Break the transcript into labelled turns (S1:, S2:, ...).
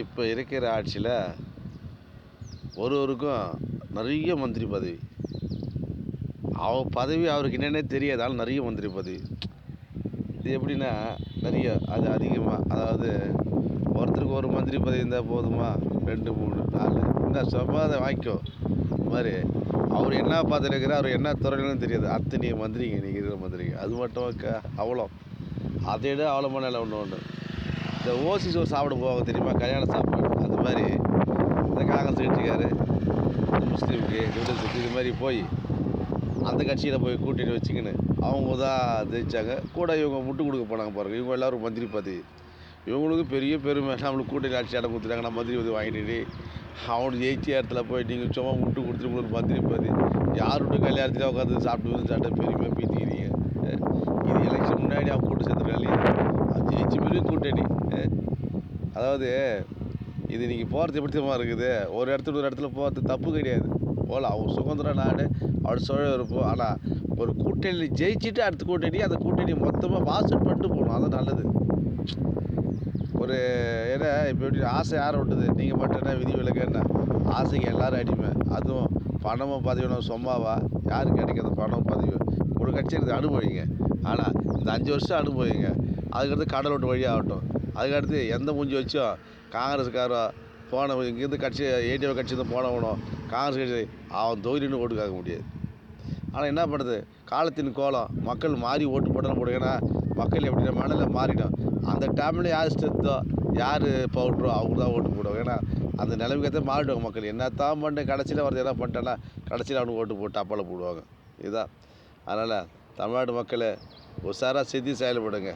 S1: இப்போ இருக்கிற ஆட்சியில் ஒருவருக்கும் நிறைய மந்திரி பதவி. பதவி அவருக்கு என்னென்னே தெரியாது. ஆனால் நிறைய மந்திரி பதவி. இது எப்படின்னா நிறைய அது அதிகமாக, அதாவது ஒருத்தருக்கு ஒரு மந்திரி பதவி இருந்தால் போதுமா, 2 3 4 இந்த சொல்லாத வாங்கிக்கோ மாதிரி. அவர் என்ன பார்த்துருக்கிறார், அவர் என்ன துறையிலும் தெரியாது. அத்தனை மந்திரிங்க இன்றைக்கி இருக்கிற மந்திரிங்க. அது மட்டும் அவ்வளோ அதை விட அவ்வளோமான நிலை ஒன்று. இந்த ஓசி சோறு சாப்பிட போவாங்க தெரியுமா, கல்யாண சாப்பாடு. அது மாதிரி இந்த காங்கிரஸ் கட்சிக்கார், இந்த முஸ்லீமுக்கு விடுதலை இது மாதிரி போய் அந்த கட்சியில் போய் கூட்டணி வச்சுக்கின்னு அவங்க தான் ஜெயித்தாங்க. கூட இவங்க முட்டு கொடுக்க போனாங்க பாருங்கள். இவங்க எல்லோரும் மந்திரி பதவி. இவங்களுக்கு பெரிய பெருமை. நம்மளுக்கு கூட்டணி ஆட்சி இடம் கொடுத்துட்டாங்க, நான் மந்திரி பதவி வாங்கிட்டு அவனுக்கு ஜெயிச்ச இடத்துல போய் நீங்கள் சும்மா முட்டு கொடுத்துட்டு உங்களுக்கு மந்திரி பதவி. யார் விட்டு கல்யாணத்தில் உட்காந்து சாப்பிட்டு சாப்பிட்ட பெருமை பீத்திக்கிறீங்க. இது எலெக்ஷன் முன்னாடி அவங்க கூட்டு சேர்த்துருக்காங்க. அது ஜெயிச்சு பெரிய கூட்டணி. அதாவது இது நீங்கள் போகிறது எப்படிமா இருக்குது. ஒரு இடத்துல போகிறது தப்பு கிடையாது. போகலாம், அவங்க சுதந்திர நாடு, அவர் சுழ இருப்போம். ஆனால் ஒரு கூட்டணி ஜெயிச்சுட்டு அடுத்த கூட்டணி, அந்த கூட்டணி மொத்தமாக வாசல் பண்ணிட்டு போகணும். அது நல்லது. ஒரு ஏன்னா இப்போ எப்படி ஆசை யாரை விட்டுது, நீங்கள் மட்டும் என்ன விதி விலக்கு என்ன, ஆசைக்கு எல்லோரும் அடிமை. அதுவும் பணமும் பதவியும் சும்மாவா, யாருக்கு கிடைக்காத பணம் பதவி. ஒரு கட்சி இருக்குது, அனுபவிங்க. ஆனால் இந்த 5 வருஷம் அனுபவிங்க. அதுக்கடுத்து கடல் விட்டு வழியாகட்டும். அதுக்கடுத்து எந்த மூஞ்சி வச்சோம் காங்கிரஸுக்காரோ போன இங்கேருந்து கட்சி ஏடிஎம் கட்சி தான் போனவனும் காங்கிரஸ் கட்சி அவன் தொகுதின்னு ஓட்டு கேட்க முடியாது. ஆனால் என்ன பண்ணுறது, காலத்தின் கோலம். மக்கள் மாறி ஓட்டு போட்டாலும் போடுங்க. ஏன்னா மக்கள் எப்படின்னா மனநிலை மாறிடும். அந்த டைமில் யார் ஸ்ட்ரென்த்தோ, யார் பவுட்ரோ அவங்க தான் ஓட்டு போடுவாங்க. ஏன்னா அந்த நிலைமைக்கு தான் மாறிடுவாங்க மக்கள். என்ன தான் பண்ணு கடைசியில் வரது என்ன பண்ணிட்டேன்னா கடைசியில் அவனுக்கு ஓட்டு போட்டு அப்பால் போடுவாங்க. இதுதான். அதனால் தமிழ்நாடு மக்கள் உஷாராக சிந்தி செயல்படுங்க.